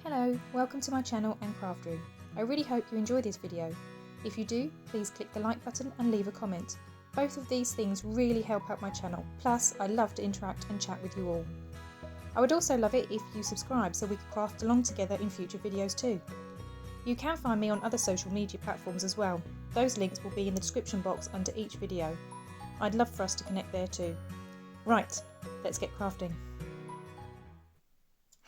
Hello, welcome to my channel and craft room. I really hope you enjoy this video. If you do, please click the like button and leave a comment. Both of these things really help out my channel, plus I love to interact and chat with you all. I would also love it if you subscribe so we could craft along together in future videos too. You can find me on other social media platforms as well. Those links will be in the description box under each video. I'd love for us to connect there too. Right, let's get crafting.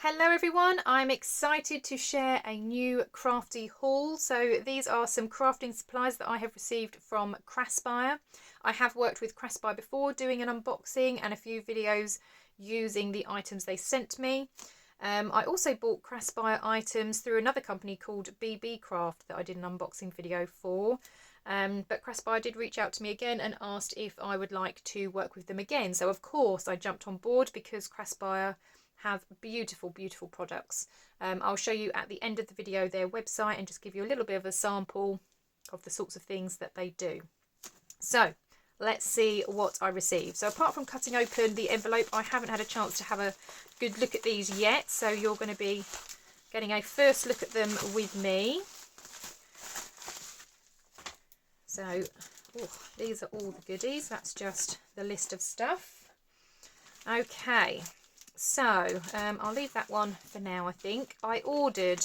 Hello everyone, I'm excited to share a new crafty haul. So these are some crafting supplies that I have received from Craspire. I have worked with Craspire before doing an unboxing and a few videos using the items they sent me. I also bought Craspire items through another company called BB Craft that I did an unboxing video for. But Craspire did reach out to me again and asked if I would like to work with them again. So of course I jumped on board because Craspire have beautiful products. I'll show you at the end of the video their website and just give you a little bit of a sample of the sorts of things that they do. So let's see what I received. So apart from cutting open the envelope, I haven't had a chance to have a good look at these yet, so you're going to be getting a first look at them with me. So these are all the goodies. That's just the list of stuff. Okay, so I'll leave that one for now. I think I ordered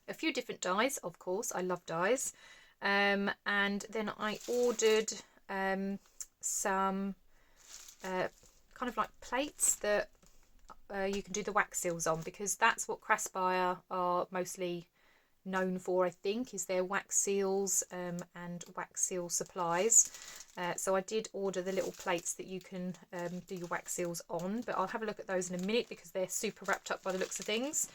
a few different dies, of course I love dies, and then I ordered some kind of like plates that you can do the wax seals on, because that's what Craspire are mostly known for, I think, is their wax seals and wax seal supplies. So I did order the little plates that you can do your wax seals on, but I'll have a look at those in a minute because they're super wrapped up by the looks of things.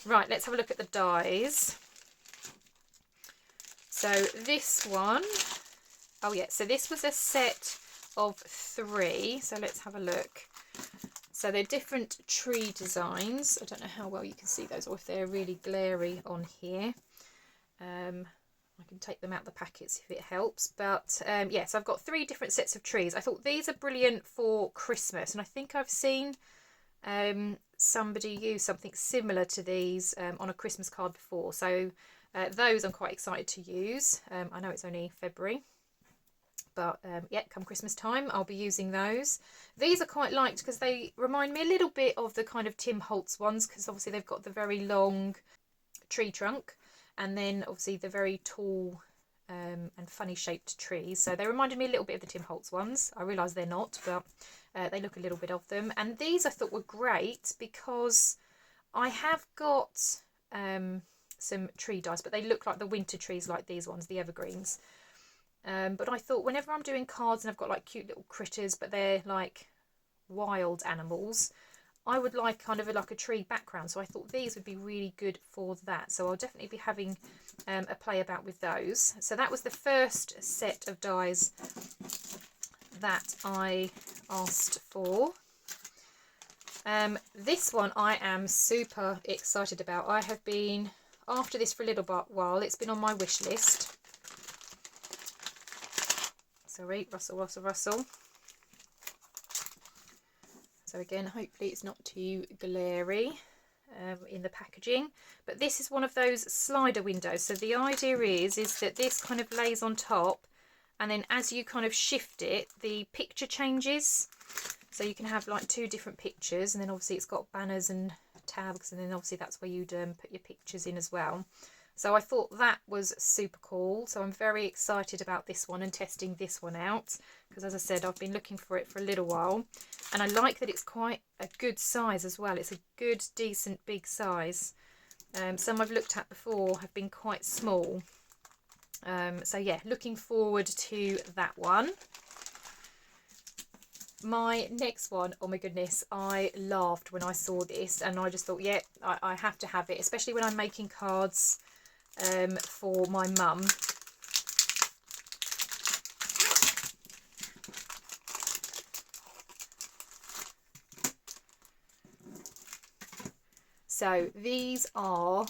Right, let's have a look at the dies. So this one, oh yeah, so this was a set of 3, so let's have a look. So they're different tree designs. I don't know how well you can see those or if they're really glary on here. I can take them out the packets if it helps, but yes, I've got 3 different sets of trees. I thought these are brilliant for Christmas, and I think I've seen somebody use something similar to these on a Christmas card before, so those I'm quite excited to use. I know it's only February, but yeah, come Christmas time I'll be using those. These are quite liked because they remind me a little bit of the kind of Tim Holtz ones, because obviously they've got the very long tree trunk and then obviously the very tall and funny shaped trees. So they reminded me a little bit of the Tim Holtz ones. I realise they're not, but they look a little bit of them. And these I thought were great because I have got some tree dies, but they look like the winter trees, like these ones, the evergreens. But I thought whenever I'm doing cards and I've got like cute little critters, but they're like wild animals, I would like kind of like a tree background. So I thought these would be really good for that. So I'll definitely be having a play about with those. So that was the first set of dies that I asked for. This one I am super excited about. I have been after this for a little while. It's been on my wish list. Sorry, rustle. So again, hopefully it's not too glary in the packaging. But this is one of those slider windows. So the idea is that this kind of lays on top, and then as you kind of shift it, the picture changes. So you can have like 2 different pictures, and then obviously it's got banners and tabs, and then obviously that's where you'd put your pictures in as well. So I thought that was super cool. So I'm very excited about this one and testing this one out, because as I said, I've been looking for it for a little while, and I like that it's quite a good size as well. It's a good, decent, big size. Some I've looked at before have been quite small. So yeah, looking forward to that one. My next one, oh my goodness, I laughed when I saw this, and I just thought, yeah, I have to have it, especially when I'm making cards for my mum. So these are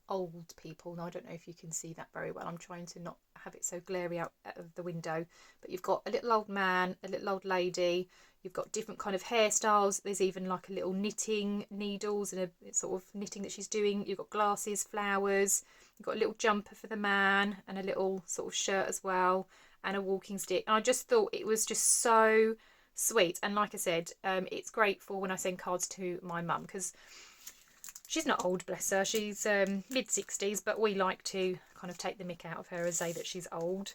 old people. Now I don't know if you can see that very well, I'm trying to not have it so glary out of the window, but you've got a little old man, a little old lady, you've got different kind of hairstyles, there's even like a little knitting needles and a sort of knitting that she's doing, you've got glasses, flowers, you've got a little jumper for the man and a little sort of shirt as well, and a walking stick. And I just thought it was just so sweet. And like I said, it's great for when I send cards to my mum, because she's not old, bless her, she's mid-60s, but we like to kind of take the mick out of her and say that she's old.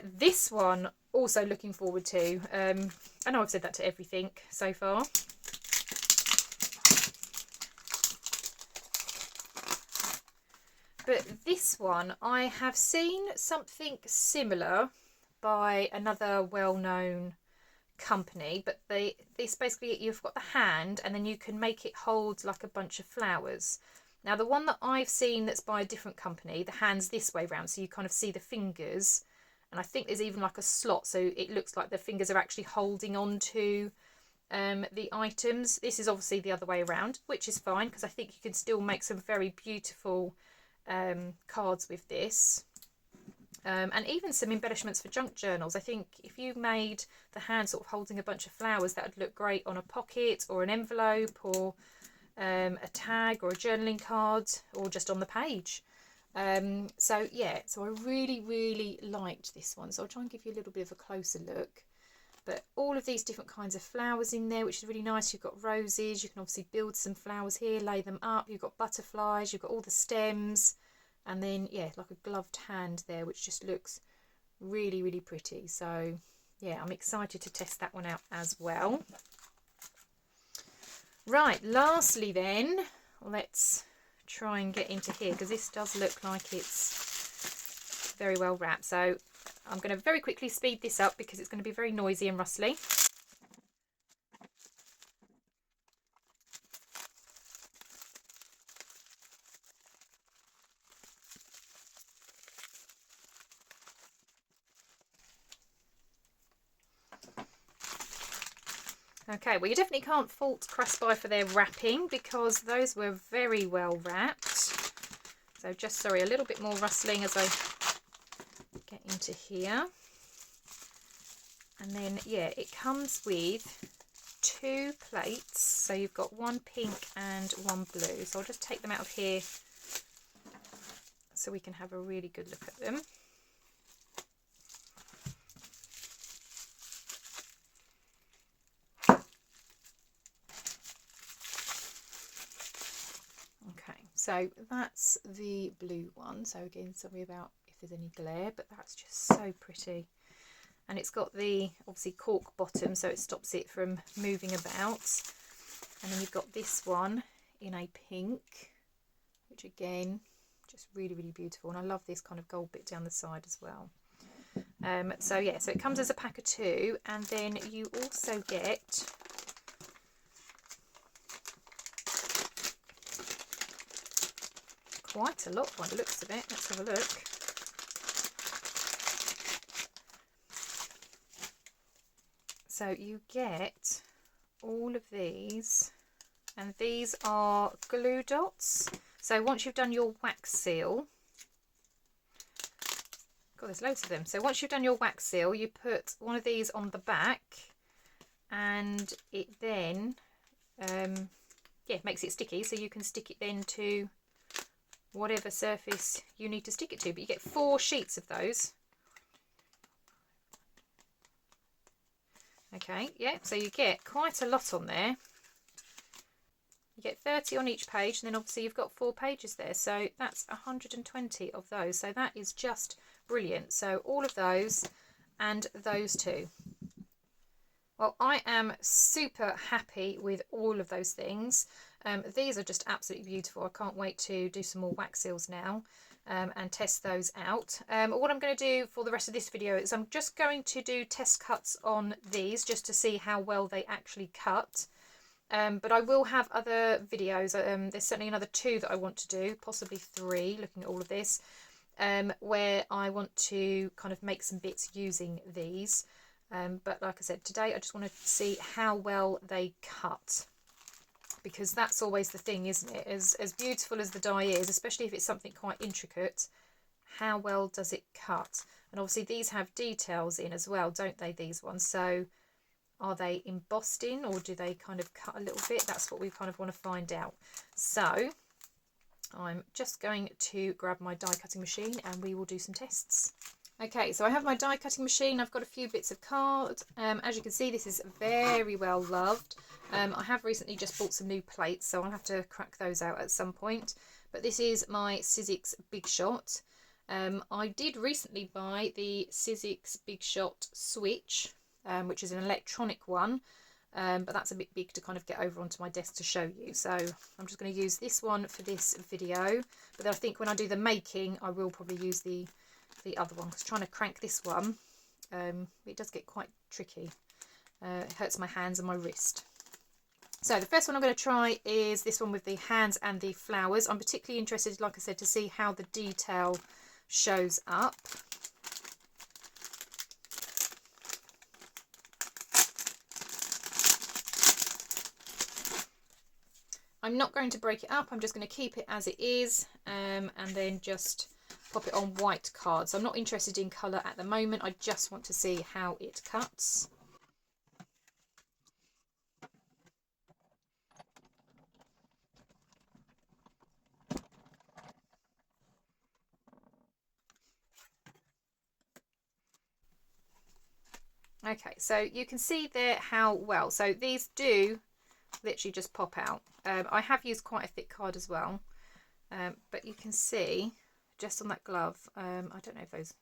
This one, also looking forward to. I know I've said that to everything so far. But this one, I have seen something similar by another well-known company, but this basically, you've got the hand and then you can make it hold like a bunch of flowers. Now the one that I've seen that's by a different company, the hand's this way round, so you kind of see the fingers, and I think there's even like a slot, so it looks like the fingers are actually holding on to the items. This is obviously the other way around, which is fine, because I think you can still make some very beautiful cards with this. And even some embellishments for junk journals. I think if you made the hand sort of holding a bunch of flowers, that would look great on a pocket or an envelope, or a tag or a journaling card, or just on the page. So yeah, so I really liked this one. So I'll try and give you a little bit of a closer look. But all of these different kinds of flowers in there, which is really nice. You've got roses, you can obviously build some flowers here, lay them up. You've got butterflies, you've got all the stems. And then, yeah, like a gloved hand there, which just looks really pretty. So, yeah, I'm excited to test that one out as well. Right, lastly then, let's try and get into here, because this does look like it's very well wrapped. So I'm going to very quickly speed this up because it's going to be very noisy and rustly. Okay, well you definitely can't fault Craspire for their wrapping, because those were very well wrapped. So just, sorry, a little bit more rustling as I get into here. And then, yeah, it comes with 2 plates. So you've got one pink and one blue. So I'll just take them out of here so we can have a really good look at them. So that's the blue one. So again, sorry about if there's any glare, but that's just so pretty. And it's got the, obviously, cork bottom, so it stops it from moving about. And then you've got this one in a pink, which again, just really beautiful. And I love this kind of gold bit down the side as well. So yeah, so it comes as a pack of 2, and then you also get quite a lot by the looks of it. Let's have a look. So you get all of these, and these are glue dots. So once you've done your wax seal, God, there's loads of them. So once you've done your wax seal, you put one of these on the back, and it then yeah, makes it sticky, so you can stick it then to whatever surface you need to stick it to. But you get 4 sheets of those. Okay, yeah, so you get quite a lot on there. You get 30 on each page, and then obviously you've got 4 pages there, so that's 120 of those. So that is just brilliant. So all of those and those 2. Well, I am super happy with all of those things. These are just absolutely beautiful. I can't wait to do some more wax seals now and test those out. What I'm going to do for the rest of this video is I'm just going to do test cuts on these just to see how well they actually cut. But I will have other videos. There's certainly another 2 that I want to do, possibly 3, looking at all of this, where I want to kind of make some bits using these. But like I said, today I just want to see how well they cut. because that's always the thing, isn't it? As beautiful as the die is, especially if it's something quite intricate, how well does it cut? And obviously these have details in as well, don't they, these ones? So are they embossed in, or do they kind of cut a little bit? That's what we kind of want to find out. So I'm just going to grab my die cutting machine and we will do some tests. Okay, so I have my die cutting machine. I've got a few bits of card. As you can see, this is very well loved. I have recently just bought some new plates, so I'll have to crack those out at some point. But this is my Sizzix Big Shot. I did recently buy the Sizzix Big Shot Switch, which is an electronic one. But that's a bit big to kind of get over onto my desk to show you. So I'm just going to use this one for this video. But then I think when I do the making, I will probably use the other one, because trying to crank this one, it does get quite tricky. It hurts my hands and my wrist. So the first one I'm going to try is this one with the hands and the flowers. I'm particularly interested, like I said, to see how the detail shows up. I'm not going to break it up, I'm just going to keep it as it is, and then just pop it on white card. So I'm not interested in colour at the moment, I just want to see how it cuts. Okay, so you can see there how well, so these do literally just pop out. I have used quite a thick card as well, but you can see just on that glove, I don't know if those,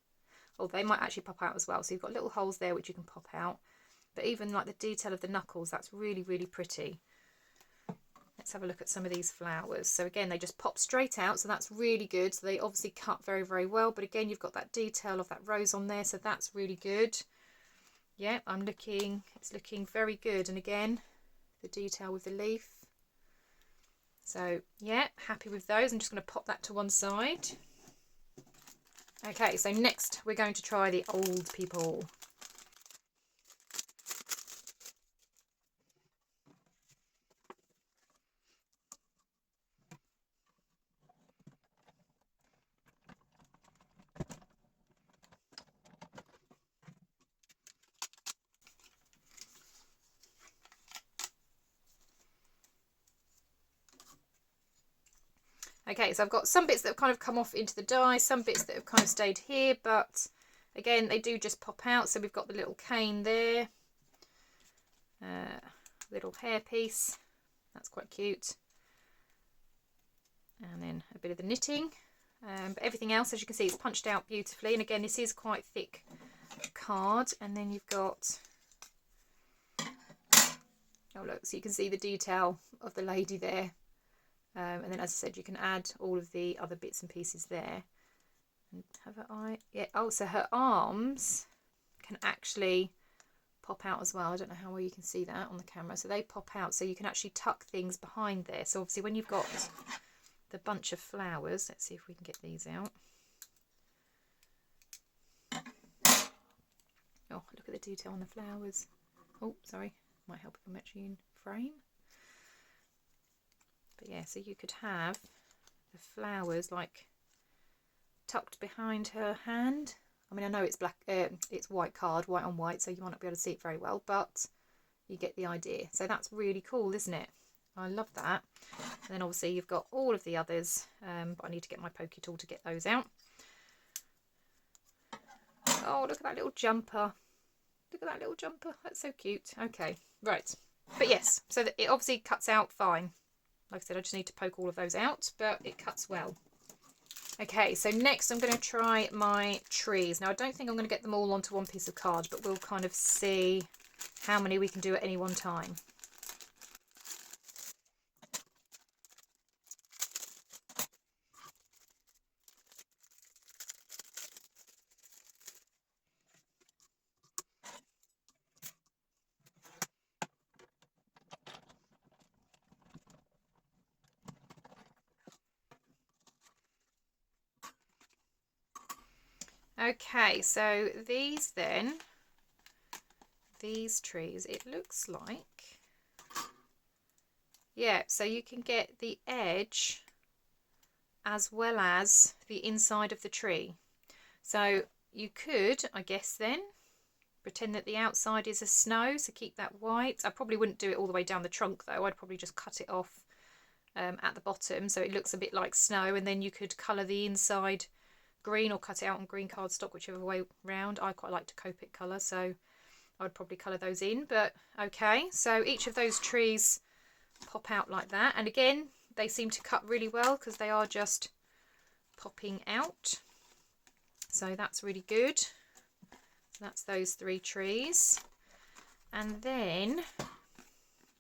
oh, they might actually pop out as well. So you've got little holes there which you can pop out, but even like the detail of the knuckles, that's really, really pretty. Let's have a look at some of these flowers. So again, they just pop straight out, so that's really good. So they obviously cut very, very well, but again, you've got that detail of that rose on there, so that's really good. Yeah, it's looking very good. And again, the detail with the leaf. So yeah, happy with those. I'm just going to pop that to one side. Okay, so next we're going to try the old people. Okay, so I've got some bits that have kind of come off into the die, some bits that have kind of stayed here, but again, they do just pop out. So we've got the little cane there, little hairpiece, that's quite cute, and then a bit of the knitting. But everything else, as you can see, it's punched out beautifully. And again, this is quite thick card. And then you've got, oh look, so you can see the detail of the lady there. And then, as I said, you can add all of the other bits and pieces there. And have her eye, yeah. Oh, so her arms can actually pop out as well. I don't know how well you can see that on the camera. So they pop out, so you can actually tuck things behind there. So obviously, when you've got the bunch of flowers, let's see if we can get these out. Oh, look at the detail on the flowers. Oh, sorry, might help if I'm actually in frame. But yeah, so you could have the flowers like tucked behind her hand. I mean, I know it's black, it's white card, white on white, so you might not be able to see it very well, but you get the idea. So that's really cool, isn't it? I love that. And then obviously you've got all of the others, but I need to get my pokey tool to get those out. Oh, look at that little jumper. Look at that little jumper. That's so cute. Okay, right. But yes, so that it obviously cuts out fine. Like I said, I just need to poke all of those out, but it cuts well. Okay, so next I'm going to try my trees. Now, I don't think I'm going to get them all onto one piece of card, but we'll kind of see how many we can do at any one time. Okay, so these trees, it looks like, Yeah, so you can get the edge as well as the inside of the tree. So you could, I guess then, pretend that the outside is a snow, so keep that white. I probably wouldn't do it all the way down the trunk though. I'd probably just cut it off at the bottom so it looks a bit like snow, and then you could colour the inside green or cut it out on green cardstock, whichever way round. I quite like to Copic colour, so I would probably colour those in. But okay, so each of those trees pop out like that, and again they seem to cut really well because they are just popping out, so that's really good. So that's those 3 trees, and then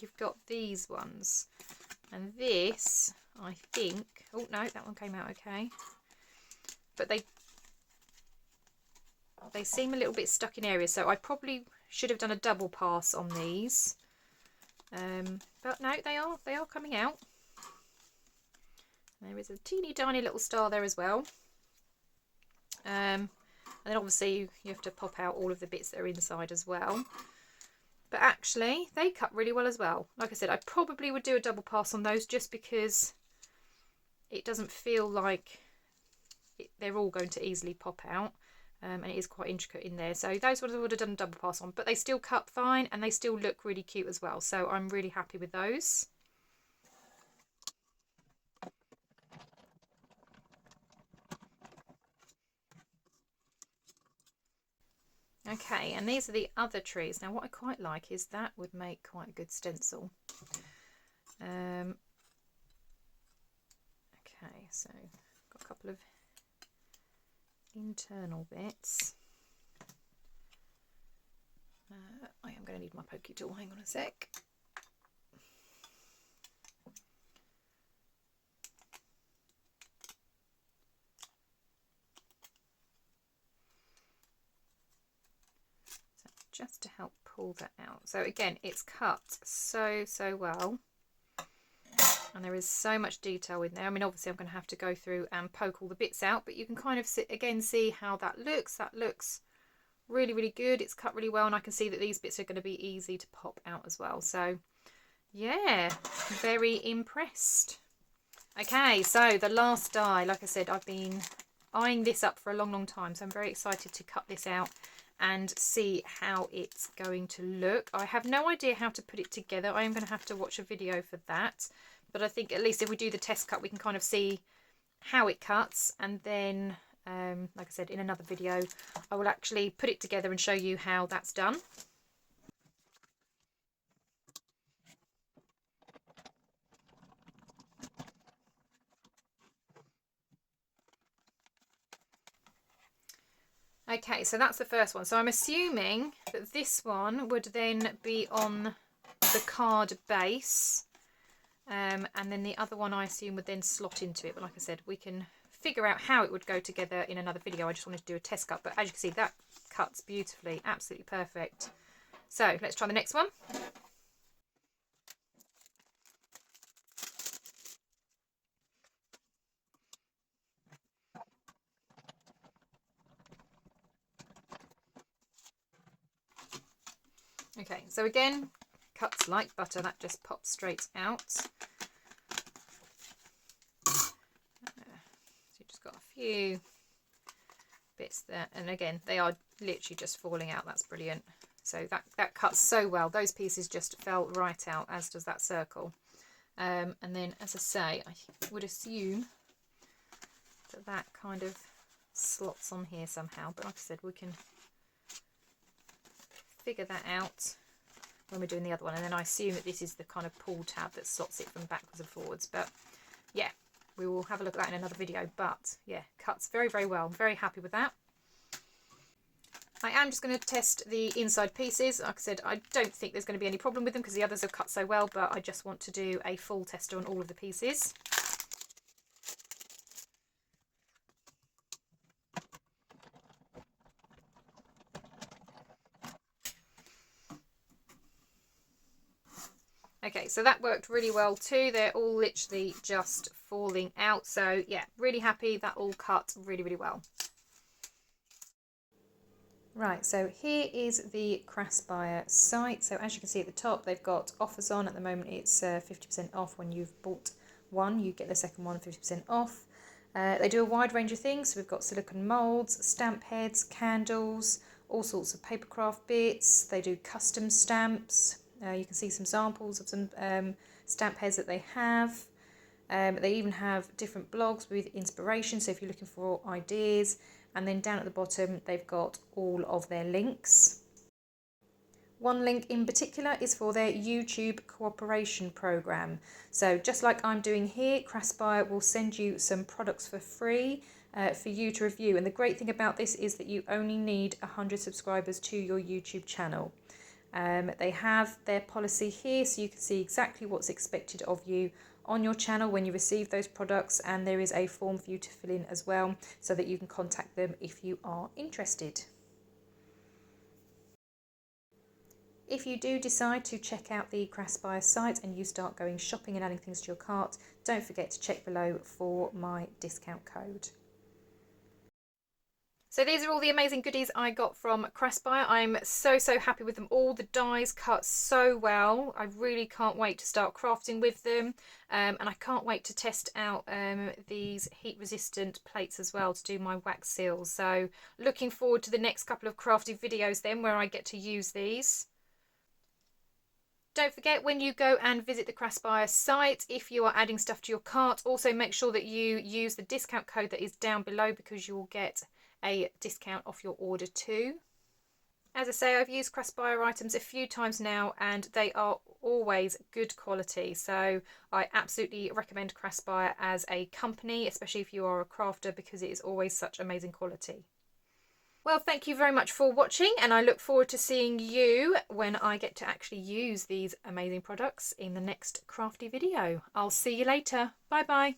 you've got these ones, and this I think, oh no, that one came out okay, but they seem a little bit stuck in areas, so I probably should have done a double pass on these, but no, they are coming out. There is a teeny tiny little star there as well, and then obviously you have to pop out all of the bits that are inside as well. But actually they cut really well as well. Like I said, I probably would do a double pass on those just because it doesn't feel like they're all going to easily pop out, and it is quite intricate in there. So those ones I would have done a double pass on, but they still cut fine and they still look really cute as well. So I'm really happy with those. Okay, and these are the other trees. Now what I quite like is that would make quite a good stencil. Okay, so got a couple of internal bits. I am going to need my pokey tool, hang on a sec. Just to help pull that out. So again, it's cut so well, and there is so much detail in there. I mean, obviously I'm going to have to go through and poke all the bits out, but you can kind of see how that looks. That looks really good. It's cut really well, and I can see that these bits are going to be easy to pop out as well. So yeah, very impressed. Okay, so the last die, like I said, I've been eyeing this up for a long time, so I'm very excited to cut this out and see how it's going to look. I have no idea how to put it together. I am going to have to watch a video for that, but I think at least if we do the test cut we can kind of see how it cuts, and then like I said, in another video I will actually put it together and show you how that's done. Okay, so that's the first one. So I'm assuming that this one would then be on the card base, and then the other one I assume would then slot into it. But like I said, we can figure out how it would go together in another video. I just wanted to do a test cut, but as you can see, that cuts beautifully, absolutely perfect. So let's try the next one. Okay, so again, cuts like butter, that just pops straight out. So you've just got a few bits there, and again, they are literally just falling out. That's brilliant. So that cuts so well. Those pieces just fell right out, as does that circle. And then, as I say, I would assume that that kind of slots on here somehow, but like I said, we can figure that out when we're doing the other one, and then I assume that this is the kind of pull tab that slots it from backwards and forwards. But yeah, we will have a look at that in another video. But yeah, cuts very well. I'm very happy with that. I am just going to test the inside pieces. Like I said, I don't think there's going to be any problem with them because the others have cut so well, but I just want to do a full tester on all of the pieces. Okay, so that worked really well too. They're all literally just falling out. So yeah, really happy. That all cut really well. Right, so here is the Craspire site. So as you can see at the top, they've got offers on. At the moment, it's 50% off. When you've bought one, you get the second one 50% off. They do a wide range of things. So we've got silicone moulds, stamp heads, candles, all sorts of papercraft bits. They do custom stamps. You can see some samples of some stamp heads that they have. They even have different blogs with inspiration, so if you're looking for ideas. And then down at the bottom, they've got all of their links. One link in particular is for their YouTube cooperation program. So just like I'm doing here, Craspire will send you some products for free for you to review. And the great thing about this is that you only need 100 subscribers to your YouTube channel. They have their policy here, so you can see exactly what's expected of you on your channel when you receive those products, and there is a form for you to fill in as well so that you can contact them if you are interested. If you do decide to check out the Craspire site and you start going shopping and adding things to your cart, don't forget to check below for my discount code. So these are all the amazing goodies I got from Craspire. I'm so happy with them all. The dies cut so well. I really can't wait to start crafting with them. And I can't wait to test out these heat resistant plates as well to do my wax seals. So looking forward to the next couple of crafty videos then where I get to use these. Don't forget, when you go and visit the Craspire site, if you are adding stuff to your cart, also make sure that you use the discount code that is down below because you will get a discount off your order too. As I say, I've used Craspire items a few times now and they are always good quality, so I absolutely recommend Craspire as a company, especially if you are a crafter, because it is always such amazing quality. Well, thank you very much for watching, and I look forward to seeing you when I get to actually use these amazing products in the next crafty video. I'll see you later. Bye bye.